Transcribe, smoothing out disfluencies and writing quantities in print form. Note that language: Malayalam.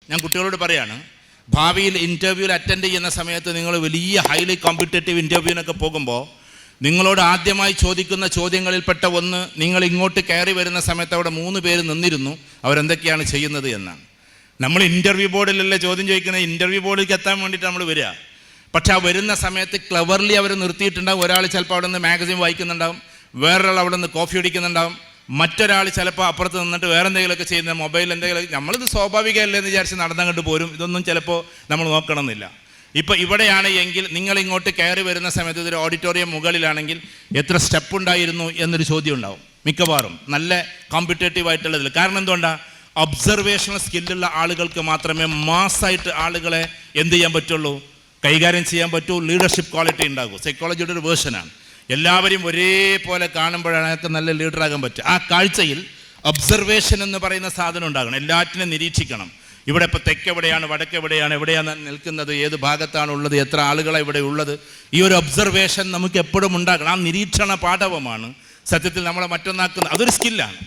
ഞാൻ കുട്ടികളോട് പറയാണ്, ഭാവിയിൽ ഇൻ്റർവ്യൂവിൽ അറ്റൻഡ് ചെയ്യുന്ന സമയത്ത് നിങ്ങൾ വലിയ ഹൈലി കോമ്പറ്റേറ്റീവ് ഇൻ്റർവ്യൂവിനൊക്കെ പോകുമ്പോൾ നിങ്ങളോട് ആദ്യമായി ചോദിക്കുന്ന ചോദ്യങ്ങളിൽപ്പെട്ട ഒന്ന്, നിങ്ങൾ ഇങ്ങോട്ട് കയറി വരുന്ന സമയത്ത് അവിടെ 3 പേര് നിന്നിരുന്നു, അവരെന്തൊക്കെയാണ് ചെയ്യുന്നത് എന്നാണ്. നമ്മൾ ഇൻ്റർവ്യൂ ബോർഡിലല്ലേ ചോദ്യം ചോദിക്കുന്നത്, ഇൻ്റർവ്യൂ ബോർഡിലേക്ക് എത്താൻ വേണ്ടിയിട്ട് നമ്മൾ വരിക. പക്ഷെ ആ വരുന്ന സമയത്ത് ക്ലവർലി അവർ നിർത്തിയിട്ടുണ്ടാവും. ഒരാൾ ചിലപ്പോൾ അവിടെ നിന്ന് മാഗസിൻ വായിക്കുന്നുണ്ടാവും, വേറൊരാൾ അവിടെ നിന്ന് കോഫി അടിക്കുന്നുണ്ടാവും, മറ്റൊരാൾ ചിലപ്പോൾ അപ്പുറത്ത് നിന്നിട്ട് വേറെ എന്തെങ്കിലുമൊക്കെ ചെയ്യുന്ന മൊബൈൽ എന്തെങ്കിലും. നമ്മളിത് സ്വാഭാവികമല്ലേ എന്ന് വിചാരിച്ച് നടന്നങ്ങോട്ട് പോരും. ഇതൊന്നും ചിലപ്പോൾ നമ്മൾ നോക്കണമെന്നില്ല. ഇപ്പോൾ ഇവിടെയാണ് എങ്കിൽ നിങ്ങൾ ഇങ്ങോട്ട് കയറി വരുന്ന സമയത്ത് ഇതൊരു ഓഡിറ്റോറിയം മുകളിലാണെങ്കിൽ എത്ര സ്റ്റെപ്പ് ഉണ്ടായിരുന്നു എന്നൊരു ചോദ്യം ഉണ്ടാവും മിക്കവാറും, നല്ല കോമ്പറ്റേറ്റീവ് ആയിട്ടുള്ളതിൽ. കാരണം എന്തുകൊണ്ടാണ്? ഒബ്സർവേഷണൽ സ്കില്ലുള്ള ആളുകൾക്ക് മാത്രമേ മാസ്സായിട്ട് ആളുകളെ എന്ത് ചെയ്യാൻ പറ്റുള്ളൂ, കൈകാര്യം ചെയ്യാൻ പറ്റൂ, ലീഡർഷിപ്പ് ക്വാളിറ്റി ഉണ്ടാകൂ. സൈക്കോളജിയുടെ ഒരു വേർഷനാണ്. എല്ലാവരും ഒരേപോലെ കാണുമ്പോഴാണ് അയാൾക്ക് നല്ല ലീഡറാകാൻ പറ്റുക. ആ കാഴ്ചയിൽ ഒബ്സർവേഷൻ എന്ന് പറയുന്ന സാധനം ഉണ്ടാകണം. എല്ലാറ്റിനും നിരീക്ഷിക്കണം. ഇവിടെ ഇപ്പോൾ തെക്കെവിടെയാണ്, വടക്കെവിടെയാണ്, എവിടെയാണ് നിൽക്കുന്നത്, ഏത് ഭാഗത്താണുള്ളത്, എത്ര ആളുകളാണ് ഇവിടെ ഉള്ളത്, ഈ ഒരു ഒബ്സർവേഷൻ നമുക്ക് എപ്പോഴും ഉണ്ടാകണം. ആ നിരീക്ഷണ പാഠവമാണ് സത്യത്തിൽ നമ്മളെ മറ്റൊന്നാക്കുന്നത്. അതൊരു സ്കില്ലാണ്.